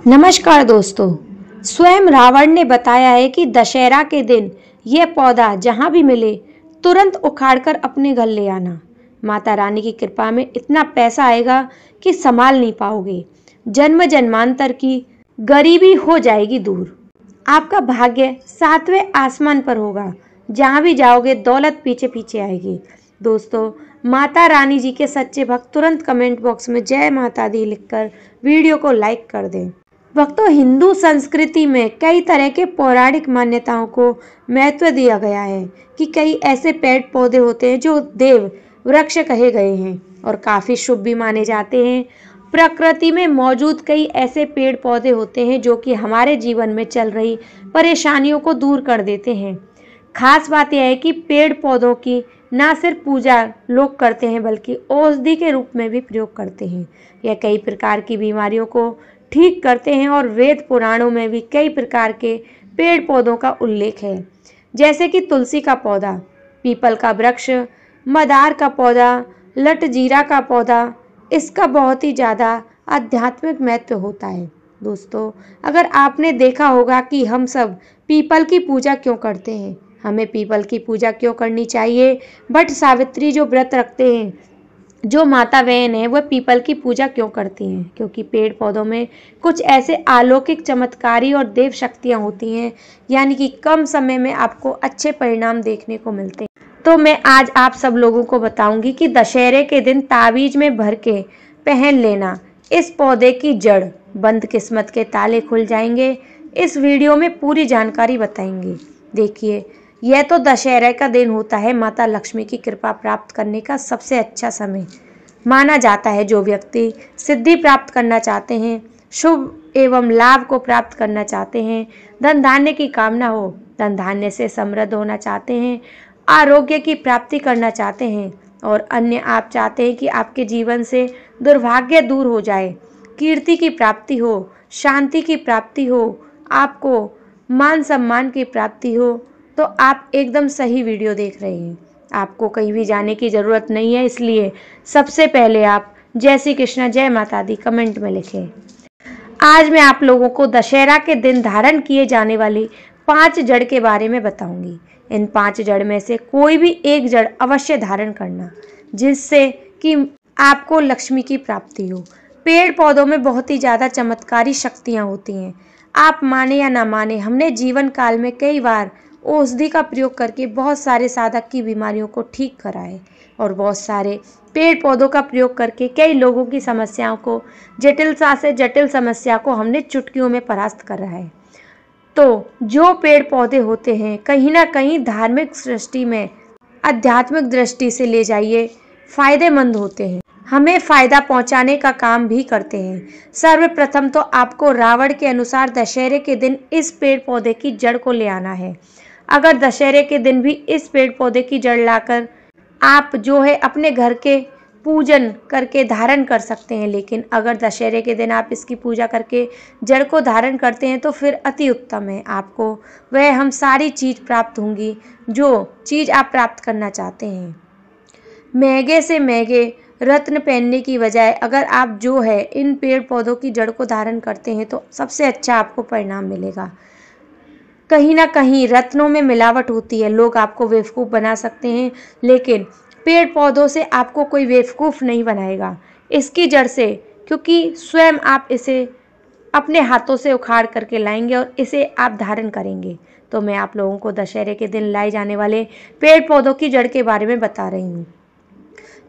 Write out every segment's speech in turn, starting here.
नमस्कार दोस्तों। स्वयं रावण ने बताया है कि दशहरा के दिन यह पौधा जहां भी मिले तुरंत उखाड़कर अपने घर ले आना। माता रानी की कृपा में इतना पैसा आएगा कि संभाल नहीं पाओगे। जन्म जन्मांतर की गरीबी हो जाएगी दूर। आपका भाग्य सातवें आसमान पर होगा। जहां भी जाओगे दौलत पीछे पीछे आएगी। दोस्तों, माता रानी जी के सच्चे भक्त तुरंत कमेंट बॉक्स में जय माता दी लिखकर वीडियो को लाइक कर दें। भक्तों, हिंदू संस्कृति में कई तरह के पौराणिक मान्यताओं को महत्व दिया गया है कि कई ऐसे पेड़ पौधे होते हैं जो देव वृक्ष कहे गए हैं और काफी शुभ भी माने जाते हैं। प्रकृति में मौजूद कई ऐसे पेड़ पौधे होते हैं जो कि हमारे जीवन में चल रही परेशानियों को दूर कर देते हैं। खास बात यह है कि पेड़ पौधों की ना सिर्फ पूजा लोग करते हैं बल्कि औषधि के रूप में भी प्रयोग करते हैं। यह कई प्रकार की बीमारियों को ठीक करते हैं और वेद पुराणों में भी कई प्रकार के पेड़ पौधों का उल्लेख है, जैसे कि तुलसी का पौधा, पीपल का वृक्ष, मदार का पौधा, लटजीरा का पौधा। इसका बहुत ही ज़्यादा आध्यात्मिक महत्व होता है। दोस्तों, अगर आपने देखा होगा कि हम सब पीपल की पूजा क्यों करते हैं, हमें पीपल की पूजा क्यों करनी चाहिए, बट सावित्री जो व्रत रखते हैं, जो माता बहन है, वह पीपल की पूजा क्यों करती हैं? क्योंकि पेड़ पौधों में कुछ ऐसे अलौकिक चमत्कारी और देव शक्तियाँ होती हैं, यानी कि कम समय में आपको अच्छे परिणाम देखने को मिलते हैं। तो मैं आज आप सब लोगों को बताऊंगी कि दशहरे के दिन ताबीज में भर के पहन लेना इस पौधे की जड़, बंद किस्मत के ताले खुल जाएंगे। इस वीडियो में पूरी जानकारी बताएंगे। देखिए, यह तो दशहरे का दिन होता है माता लक्ष्मी की कृपा प्राप्त करने का सबसे अच्छा समय माना जाता है। जो व्यक्ति सिद्धि प्राप्त करना चाहते हैं, शुभ एवं लाभ को प्राप्त करना चाहते हैं, धन धान्य की कामना हो, धन धान्य से समृद्ध होना चाहते हैं, आरोग्य की प्राप्ति करना चाहते हैं और अन्य आप चाहते हैं कि आपके जीवन से दुर्भाग्य दूर हो जाए, कीर्ति की प्राप्ति हो, शांति की प्राप्ति हो, आपको मान सम्मान की प्राप्ति हो, तो आप एकदम सही वीडियो देख रहे हैं। आपको कहीं भी जाने की ज़रूरत नहीं है, इसलिए सबसे पहले आप जय श्री कृष्ण जय माता दी कमेंट में लिखें। आज मैं आप लोगों को दशहरा के दिन धारण किए जाने वाली 5 जड़ के बारे में बताऊंगी। इन 5 जड़ में से कोई भी एक जड़ अवश्य धारण करना, जिससे कि आपको लक्ष्मी की प्राप्ति हो। पेड़ पौधों में बहुत ही ज़्यादा चमत्कारी शक्तियाँ होती हैं। आप माने या ना माने, हमने जीवन काल में कई बार औषधि का प्रयोग करके बहुत सारे साधक की बीमारियों को ठीक करा है और बहुत सारे पेड़ पौधों का प्रयोग करके कई लोगों की समस्याओं को, जटिलता से जटिल समस्या को हमने चुटकियों में परास्त करा है। तो जो पेड़ पौधे होते हैं, कहीं ना कहीं धार्मिक दृष्टि में, आध्यात्मिक दृष्टि से ले जाइए, फायदेमंद होते हैं, हमें फ़ायदा पहुंचाने का काम भी करते हैं। सर्वप्रथम तो आपको रावण के अनुसार दशहरे के दिन इस पेड़ पौधे की जड़ को ले आना है। अगर दशहरे के दिन भी इस पेड़ पौधे की जड़ लाकर आप जो है अपने घर के पूजन करके धारण कर सकते हैं, लेकिन अगर दशहरे के दिन आप इसकी पूजा करके जड़ को धारण करते हैं तो फिर अति उत्तम है। आपको वह हम सारी चीज़ प्राप्त होंगी जो चीज़ आप प्राप्त करना चाहते हैं। महंगे से महंगे रत्न पहनने की बजाय अगर आप जो है इन पेड़ पौधों की जड़ को धारण करते हैं तो सबसे अच्छा आपको परिणाम मिलेगा। कहीं ना कहीं रत्नों में मिलावट होती है, लोग आपको बेवकूफ़ बना सकते हैं, लेकिन पेड़ पौधों से आपको कोई बेवकूफ़ नहीं बनाएगा इसकी जड़ से, क्योंकि स्वयं आप इसे अपने हाथों से उखाड़ करके लाएंगे और इसे आप धारण करेंगे। तो मैं आप लोगों को दशहरे के दिन लाए जाने वाले पेड़ पौधों की जड़ के बारे में बता रही हूँ,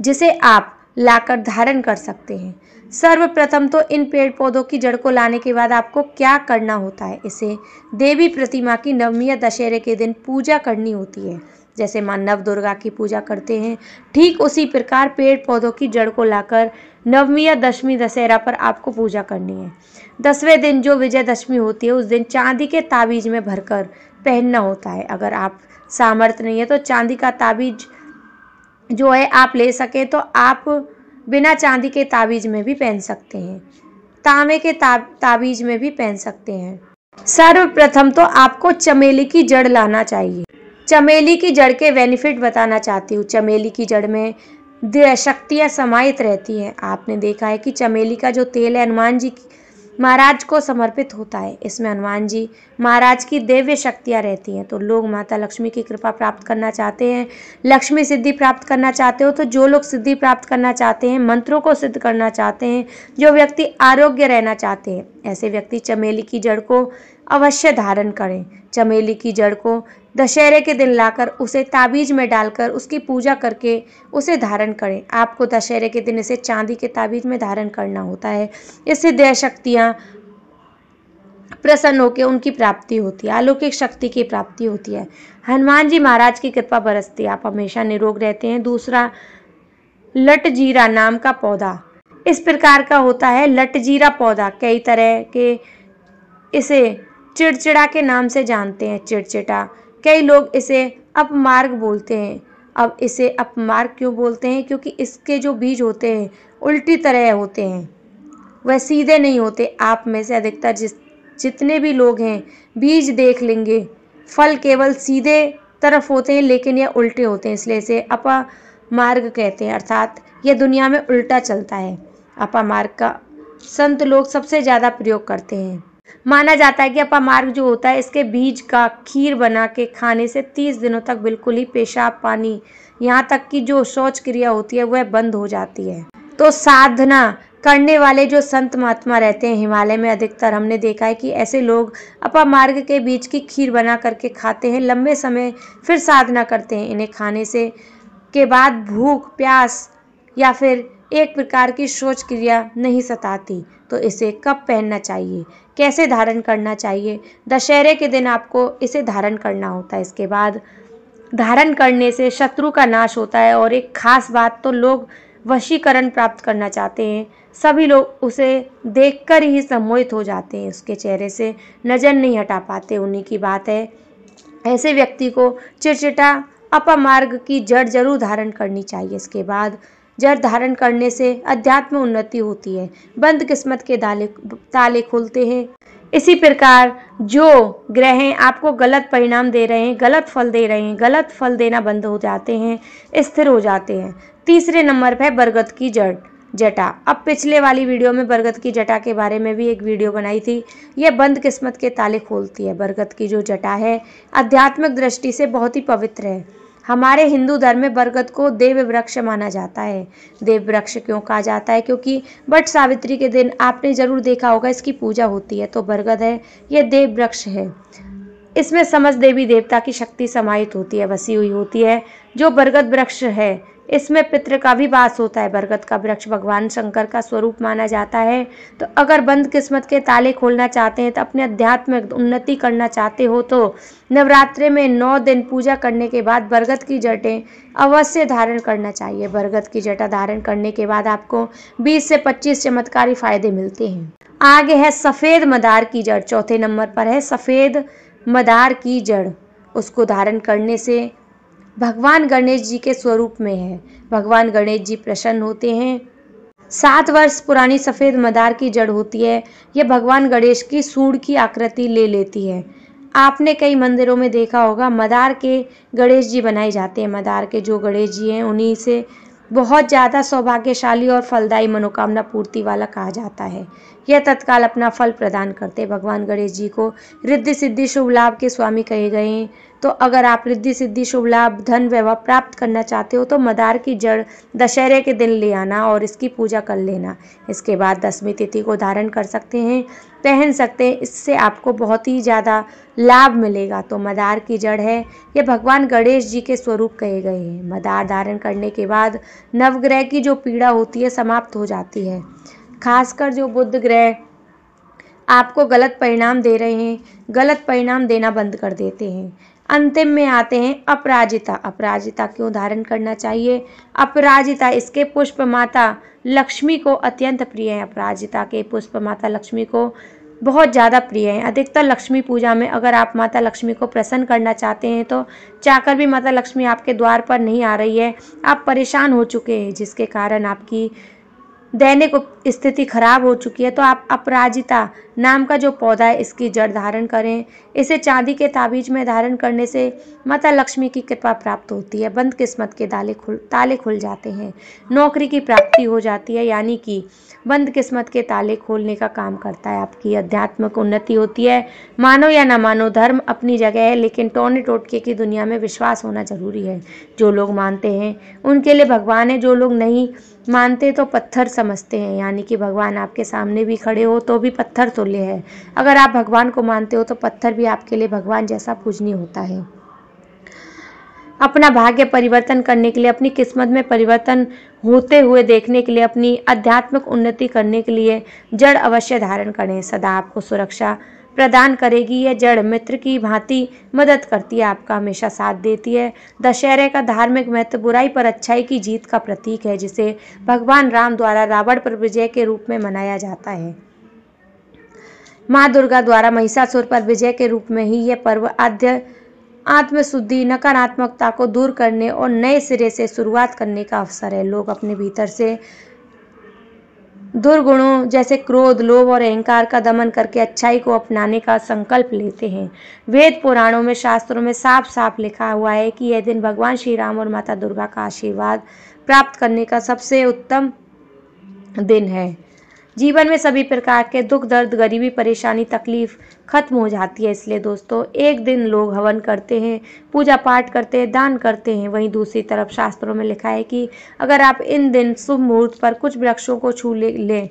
जिसे आप लाकर धारण कर सकते हैं। सर्वप्रथम तो इन पेड़ पौधों की जड़ को लाने के बाद आपको क्या करना होता है, इसे देवी प्रतिमा की नवमी या दशहरे के दिन पूजा करनी होती है। जैसे मां नव दुर्गा की पूजा करते हैं, ठीक उसी प्रकार पेड़ पौधों की जड़ को लाकर नवमी या दशमी दशहरा पर आपको पूजा करनी है। 10वें दिन जो विजयदशमी होती है, उस दिन चांदी के ताबीज में भरकर पहनना होता है। अगर आप सामर्थ्य नहीं है तो चांदी का ताबीज जो है आप ले सकें तो आप बिना चांदी के ताबीज में भी पहन सकते हैं, तांबे के ताबीज में भी पहन सकते हैं। सर्वप्रथम तो आपको चमेली की जड़ लाना चाहिए। चमेली की जड़ के बेनिफिट बताना चाहती हूँ। चमेली की जड़ में शक्तियाँ समाहित रहती हैं। आपने देखा है कि चमेली का जो तेल है, हनुमान जी महाराज को समर्पित होता है। इसमें हनुमान जी महाराज की दिव्य शक्तियाँ रहती हैं। तो लोग माता लक्ष्मी की कृपा प्राप्त करना चाहते हैं, लक्ष्मी सिद्धि प्राप्त करना चाहते हो तो जो लोग सिद्धि प्राप्त करना चाहते हैं, मंत्रों को सिद्ध करना चाहते हैं, जो व्यक्ति आरोग्य रहना चाहते हैं, ऐसे व्यक्ति चमेली की जड़ को अवश्य धारण करें। चमेली की जड़ को दशहरे के दिन लाकर उसे ताबीज में डालकर उसकी पूजा करके उसे धारण करें। आपको दशहरे के दिन इसे चांदी के ताबीज में धारण करना होता है। इससे देह शक्तियाँ प्रसन्न होकर उनकी प्राप्ति होती है, अलौकिक शक्ति की प्राप्ति होती है। हनुमान जी महाराज की कृपा बरसती है, आप हमेशा निरोग रहते हैं। दूसरा, लटजीरा नाम का पौधा इस प्रकार का होता है। लटजीरा पौधा कई तरह के इसे चिड़चिड़ा के नाम से जानते हैं। चिड़चिटा, कई लोग इसे अपमार्ग बोलते हैं। अब इसे अपमार्ग क्यों बोलते हैं? क्योंकि इसके जो बीज होते हैं उल्टी तरह होते हैं, वह सीधे नहीं होते। आप में से अधिकतर जितने भी लोग हैं बीज देख लेंगे, फल केवल सीधे तरफ होते हैं लेकिन यह उल्टे होते हैं, इसलिए इसे अपमार्ग कहते हैं, अर्थात यह दुनिया में उल्टा चलता है। अपमार्ग का संत लोग सबसे ज़्यादा प्रयोग करते हैं। माना जाता है कि अपमार्ग जो होता है इसके बीज का खीर बना के खाने से 30 दिनों तक बिल्कुल ही पेशाब पानी यहाँ तक कि जो शौच क्रिया होती है वह बंद हो जाती है। तो साधना करने वाले जो संत महात्मा रहते हैं हिमालय में, अधिकतर हमने देखा है कि ऐसे लोग अपमार्ग के बीज की खीर बना करके खाते हैं, लंबे समय फिर साधना करते हैं। इन्हें खाने से के बाद भूख प्यास या फिर एक प्रकार की शौच क्रिया नहीं सताती। तो इसे कब पहनना चाहिए, कैसे धारण करना चाहिए? दशहरे के दिन आपको इसे धारण करना होता है। इसके बाद धारण करने से शत्रु का नाश होता है। और एक खास बात, तो लोग वशीकरण प्राप्त करना चाहते हैं, सभी लोग उसे देखकर ही सम्मोहित हो जाते हैं, उसके चेहरे से नज़र नहीं हटा पाते, उन्हीं की बात है। ऐसे व्यक्ति को चिड़चिटा अपमार्ग की जड़ जरूर धारण करनी चाहिए। इसके बाद जड़ धारण करने से अध्यात्म उन्नति होती है, बंद किस्मत के ताले खुलते हैं। इसी प्रकार जो ग्रह आपको गलत परिणाम दे रहे हैं, गलत फल दे रहे हैं, गलत फल देना बंद हो जाते हैं, स्थिर हो जाते हैं। तीसरे नंबर पर बरगद की जटा। अब पिछले वाली वीडियो में बरगद की जटा के बारे में भी एक वीडियो बनाई थी। यह बंद किस्मत के ताले खोलती है। बरगद की जो जटा है आध्यात्मिक दृष्टि से बहुत ही पवित्र है। हमारे हिंदू धर्म में बरगद को देव वृक्ष माना जाता है। देव वृक्ष क्यों कहा जाता है? क्योंकि वट सावित्री के दिन आपने जरूर देखा होगा इसकी पूजा होती है। तो बरगद है, यह देव वृक्ष है। इसमें समस्त देवी देवता की शक्ति समाहित होती है, बसी हुई होती है। जो बरगद वृक्ष है इसमें पितृ का भी वास होता है। बरगद का वृक्ष भगवान शंकर का स्वरूप माना जाता है। तो अगर बंद किस्मत के ताले खोलना चाहते हैं, तो अपने अध्यात्मिक उन्नति करना चाहते हो, तो नवरात्रि में 9 दिन पूजा करने के बाद बरगद की जटें अवश्य धारण करना चाहिए। बरगद की जटा धारण करने के बाद आपको 20 से 25 चमत्कारी फायदे मिलते हैं। आगे है सफ़ेद मदार की जड़, चौथे नंबर पर है सफ़ेद मदार की जड़। उसको धारण करने से भगवान गणेश जी के स्वरूप में है। भगवान गणेश जी प्रसन्न होते हैं। 7 वर्ष पुरानी सफ़ेद मदार की जड़ होती है। यह भगवान गणेश की सूंड की आकृति ले लेती है। आपने कई मंदिरों में देखा होगा मदार के गणेश जी बनाए जाते हैं। मदार के जो गणेश जी हैं उन्हीं से बहुत ज़्यादा सौभाग्यशाली और फलदायी मनोकामना पूर्ति वाला कहा जाता है। यह तत्काल अपना फल प्रदान करते हैं। भगवान गणेश जी को रिद्धि सिद्धि शुभ लाभ के स्वामी कहे गए हैं। तो अगर आप रिद्धि सिद्धि शुभ लाभ धन वैभव प्राप्त करना चाहते हो तो मदार की जड़ दशहरे के दिन ले आना और इसकी पूजा कर लेना। इसके बाद 10वीं तिथि को धारण कर सकते हैं, पहन सकते हैं। इससे आपको बहुत ही ज़्यादा लाभ मिलेगा। तो मदार की जड़ है, ये भगवान गणेश जी के स्वरूप कहे गए हैं। मदार धारण करने के बाद नवग्रह की जो पीड़ा होती है समाप्त हो जाती है। खासकर जो बुध ग्रह आपको गलत परिणाम दे रहे हैं, गलत परिणाम देना बंद कर देते हैं। अंतिम में आते हैं अपराजिता। अपराजिता क्यों धारण करना चाहिए? अपराजिता, इसके पुष्प माता लक्ष्मी को अत्यंत प्रिय है। अपराजिता के पुष्प माता लक्ष्मी को बहुत ज़्यादा प्रिय है। अधिकतर लक्ष्मी पूजा में अगर आप माता लक्ष्मी को प्रसन्न करना चाहते हैं तो चाहकर भी माता लक्ष्मी आपके द्वार पर नहीं आ रही है, आप परेशान हो चुके हैं, जिसके कारण आपकी दैनिक स्थिति खराब हो चुकी है तो आप अपराजिता नाम का जो पौधा है इसकी जड़ धारण करें। इसे चांदी के ताबीज में धारण करने से माता लक्ष्मी की कृपा प्राप्त होती है। बंद किस्मत के ताले खुल जाते हैं। नौकरी की प्राप्ति हो जाती है, यानी कि बंद किस्मत के ताले खोलने का काम करता है। आपकी आध्यात्मिक उन्नति होती है। मानो या ना मानो, धर्म अपनी जगह है, लेकिन टोने टोटके की दुनिया में विश्वास होना जरूरी है। जो लोग मानते हैं उनके लिए भगवान है, जो लोग नहीं मानते तो पत्थर समझते हैं। यानी कि भगवान आपके सामने भी खड़े हो तो भी पत्थर तुल्य है। अगर आप भगवान को मानते हो तो पत्थर भी आपके लिए भगवान जैसा पूजनीय होता है। अपना भाग्य परिवर्तन करने के लिए, अपनी किस्मत में परिवर्तन होते हुए देखने के लिए, अपनी आध्यात्मिक उन्नति करने के लिए जड़ अवश्य धारण करें। सदा आपको सुरक्षा प्रदान करेगी। यह जड़ मित्र की भांति मदद करती है, आपका हमेशा साथ देती है। दशहरे का धार्मिक महत्व बुराई पर अच्छाई की जीत का प्रतीक है, जिसे भगवान राम द्वारा रावण पर विजय के रूप में मनाया जाता है। माँ दुर्गा द्वारा महिषासुर पर विजय के रूप में ही यह पर्व आत्मशुद्धि, नकारात्मकता को दूर करने और नए सिरे से शुरुआत करने का अवसर है। लोग अपने भीतर से दुर्गुणों जैसे क्रोध, लोभ और अहंकार का दमन करके अच्छाई को अपनाने का संकल्प लेते हैं। वेद पुराणों में, शास्त्रों में साफ साफ लिखा हुआ है कि यह दिन भगवान श्री राम और माता दुर्गा का आशीर्वाद प्राप्त करने का सबसे उत्तम दिन है। जीवन में सभी प्रकार के दुख, दर्द, गरीबी, परेशानी, तकलीफ खत्म हो जाती है। इसलिए दोस्तों, एक दिन लोग हवन करते हैं, पूजा पाठ करते हैं, दान करते हैं। वहीं दूसरी तरफ शास्त्रों में लिखा है कि अगर आप इन दिन शुभ मुहूर्त पर कुछ वृक्षों को छू लें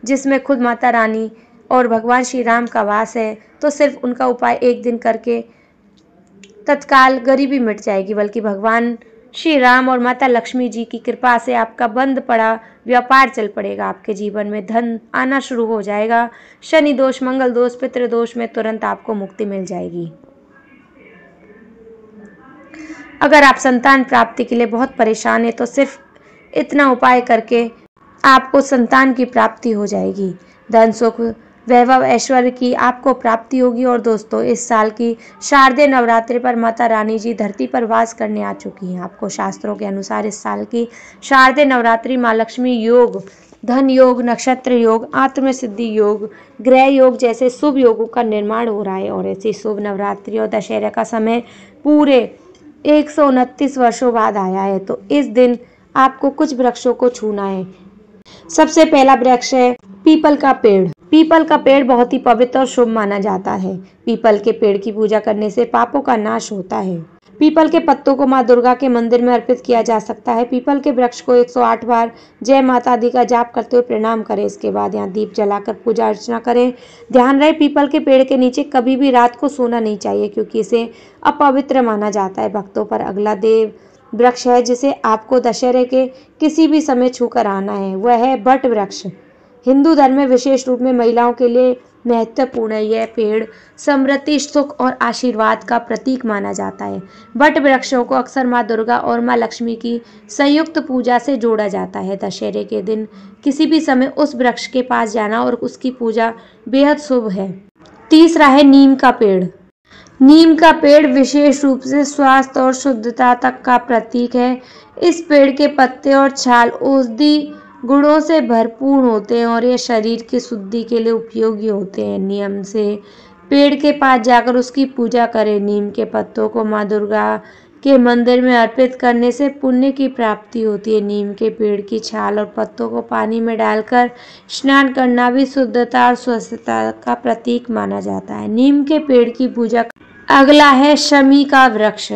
जिसमें खुद माता रानी और भगवान श्री राम का वास है, तो सिर्फ उनका उपाय एक दिन करके तत्काल गरीबी मिट जाएगी, बल्कि भगवान श्री राम और माता लक्ष्मी जी की कृपा से आपका बंद पड़ा व्यापार चल पड़ेगा। आपके जीवन में धन आना शुरू हो जाएगा। शनि दोष, मंगल दोष, पितृ दोष में तुरंत आपको मुक्ति मिल जाएगी। अगर आप संतान प्राप्ति के लिए बहुत परेशान हैं तो सिर्फ इतना उपाय करके आपको संतान की प्राप्ति हो जाएगी। धन, सुख, वैभव, ऐश्वर्य की आपको प्राप्ति होगी। और दोस्तों, इस साल की शारदीय नवरात्रि पर माता रानी जी धरती पर वास करने आ चुकी हैं। आपको शास्त्रों के अनुसार इस साल की शारदीय नवरात्रि माँ लक्ष्मी योग, धन योग, नक्षत्र योग, आत्मसिद्धि योग, ग्रह योग जैसे शुभ योगों का निर्माण हो रहा है। और ऐसी शुभ नवरात्रि और दशहरा का समय पूरे 129 वर्षों बाद आया है। तो इस दिन आपको कुछ वृक्षों को छूना है। सबसे पहला वृक्ष है पीपल का पेड़। पीपल का पेड़ बहुत ही पवित्र और शुभ माना जाता है। पीपल के पेड़ की पूजा करने से पापों का नाश होता है। पीपल के पत्तों को माँ दुर्गा के मंदिर में अर्पित किया जा सकता है। पीपल के वृक्ष को 108 बार जय माता आदि का जाप करते हुए प्रणाम करें। इसके बाद यहाँ दीप जलाकर पूजा अर्चना करें। ध्यान रहे, पीपल के पेड़ के नीचे कभी भी रात को सोना नहीं चाहिए, क्योंकि इसे अपवित्र माना जाता है। भक्तों पर अगला देव वृक्ष है जिसे आपको दशहरे के किसी भी समय छूकर आना है, वह है बट वृक्ष। हिंदू धर्म में विशेष रूप में महिलाओं के लिए महत्वपूर्ण है। यह पेड़ समृद्धि, सुख और आशीर्वाद का प्रतीक माना जाता है। बट वृक्षों को अक्सर माँ दुर्गा और माँ लक्ष्मी की संयुक्त पूजा से जोड़ा जाता है। दशहरे के दिन किसी भी समय उस वृक्ष के पास जाना और उसकी पूजा बेहद शुभ है। तीसरा है नीम का पेड़। नीम का पेड़ विशेष रूप से स्वास्थ्य और शुद्धता तक का प्रतीक है। इस पेड़ के पत्ते और छाल औषधि गुणों से भरपूर होते हैं और ये शरीर की शुद्धि के लिए उपयोगी होते हैं। नियम से पेड़ के पास जाकर उसकी पूजा करें। नीम के पत्तों को माँ दुर्गा के मंदिर में अर्पित करने से पुण्य की प्राप्ति होती है। नीम के पेड़ की छाल और पत्तों को पानी में डालकर स्नान करना भी शुद्धता और स्वस्थता का प्रतीक माना जाता है। नीम के पेड़ की पूजा। अगला है शमी का वृक्ष।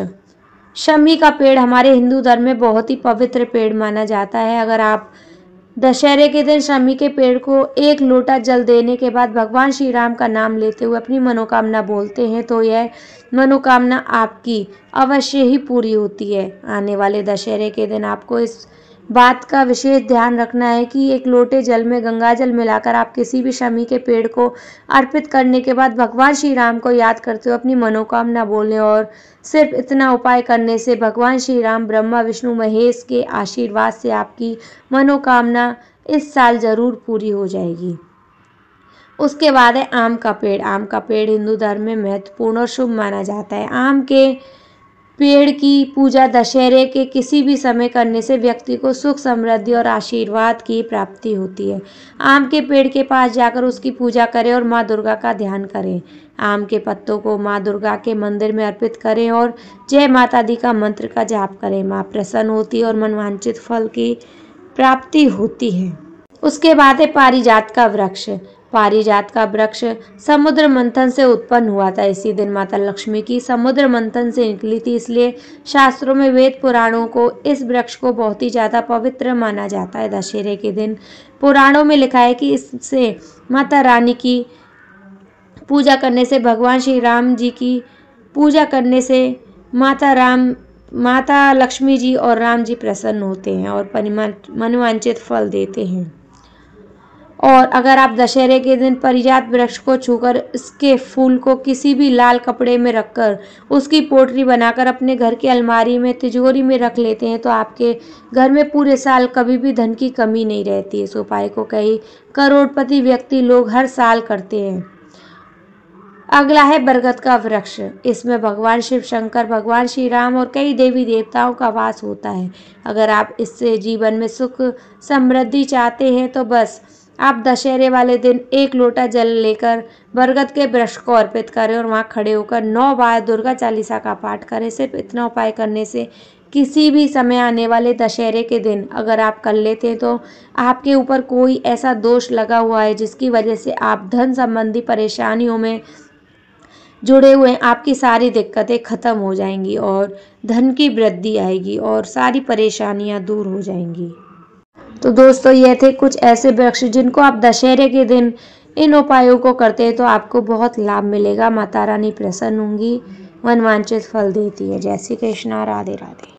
शमी का पेड़ हमारे हिंदू धर्म में बहुत ही पवित्र पेड़ माना जाता है। अगर आप दशहरे के दिन शमी के पेड़ को 1 लोटा जल देने के बाद भगवान श्री राम का नाम लेते हुए अपनी मनोकामना बोलते हैं तो यह मनोकामना आपकी अवश्य ही पूरी होती है। आने वाले दशहरे के दिन आपको इस बात का विशेष ध्यान रखना है कि 1 लोटे जल में गंगा जल मिलाकर आप किसी भी शमी के पेड़ को अर्पित करने के बाद भगवान श्री राम को याद करते हुए अपनी मनोकामना बोलें। और सिर्फ इतना उपाय करने से भगवान श्री राम, ब्रह्मा, विष्णु, महेश के आशीर्वाद से आपकी मनोकामना इस साल जरूर पूरी हो जाएगी। उसके बाद है आम का पेड़। आम का पेड़ हिंदू धर्म में महत्वपूर्ण और शुभ माना जाता है। आम के पेड़ की पूजा दशहरे के किसी भी समय करने से व्यक्ति को सुख समृद्धि और आशीर्वाद की प्राप्ति होती है। आम के पेड़ के पास जाकर उसकी पूजा करें और माँ दुर्गा का ध्यान करें। आम के पत्तों को माँ दुर्गा के मंदिर में अर्पित करें और जय माता दी का मंत्र का जाप करें। माँ प्रसन्न होती है और मनवांछित फल की प्राप्ति होती है। उसके बाद है पारिजात का वृक्ष। पारिजात का वृक्ष समुद्र मंथन से उत्पन्न हुआ था। इसी दिन माता लक्ष्मी की समुद्र मंथन से निकली थी, इसलिए शास्त्रों में वेद पुराणों को इस वृक्ष को बहुत ही ज़्यादा पवित्र माना जाता है। दशहरे के दिन पुराणों में लिखा है कि इससे माता रानी की पूजा करने से, भगवान श्री राम जी की पूजा करने से माता लक्ष्मी जी और राम जी प्रसन्न होते हैं और मनवांछित फल देते हैं। और अगर आप दशहरे के दिन पारिजात वृक्ष को छूकर इसके फूल को किसी भी लाल कपड़े में रखकर उसकी पोटली बनाकर अपने घर की अलमारी में, तिजोरी में रख लेते हैं तो आपके घर में पूरे साल कभी भी धन की कमी नहीं रहती है। इस उपाय को कई करोड़पति व्यक्ति लोग हर साल करते हैं। अगला है बरगद का वृक्ष। इसमें भगवान शिव शंकर, भगवान श्री राम और कई देवी देवताओं का वास होता है। अगर आप इससे जीवन में सुख समृद्धि चाहते हैं तो बस आप दशहरे वाले दिन 1 लोटा जल लेकर बरगद के वृक्ष को अर्पित करें और वहां खड़े होकर 9 बार दुर्गा चालीसा का पाठ करें। सिर्फ इतना उपाय करने से किसी भी समय आने वाले दशहरे के दिन अगर आप कर लेते हैं तो आपके ऊपर कोई ऐसा दोष लगा हुआ है जिसकी वजह से आप धन संबंधी परेशानियों में जुड़े हुए हैं, आपकी सारी दिक्कतें खत्म हो जाएंगी और धन की वृद्धि आएगी और सारी परेशानियां दूर हो जाएंगी। तो दोस्तों, ये थे कुछ ऐसे वृक्ष जिनको आप दशहरे के दिन इन उपायों को करते हैं तो आपको बहुत लाभ मिलेगा। माता रानी प्रसन्न होंगी, मनवांछित फल देती है। जय श्री कृष्णा, राधे राधे।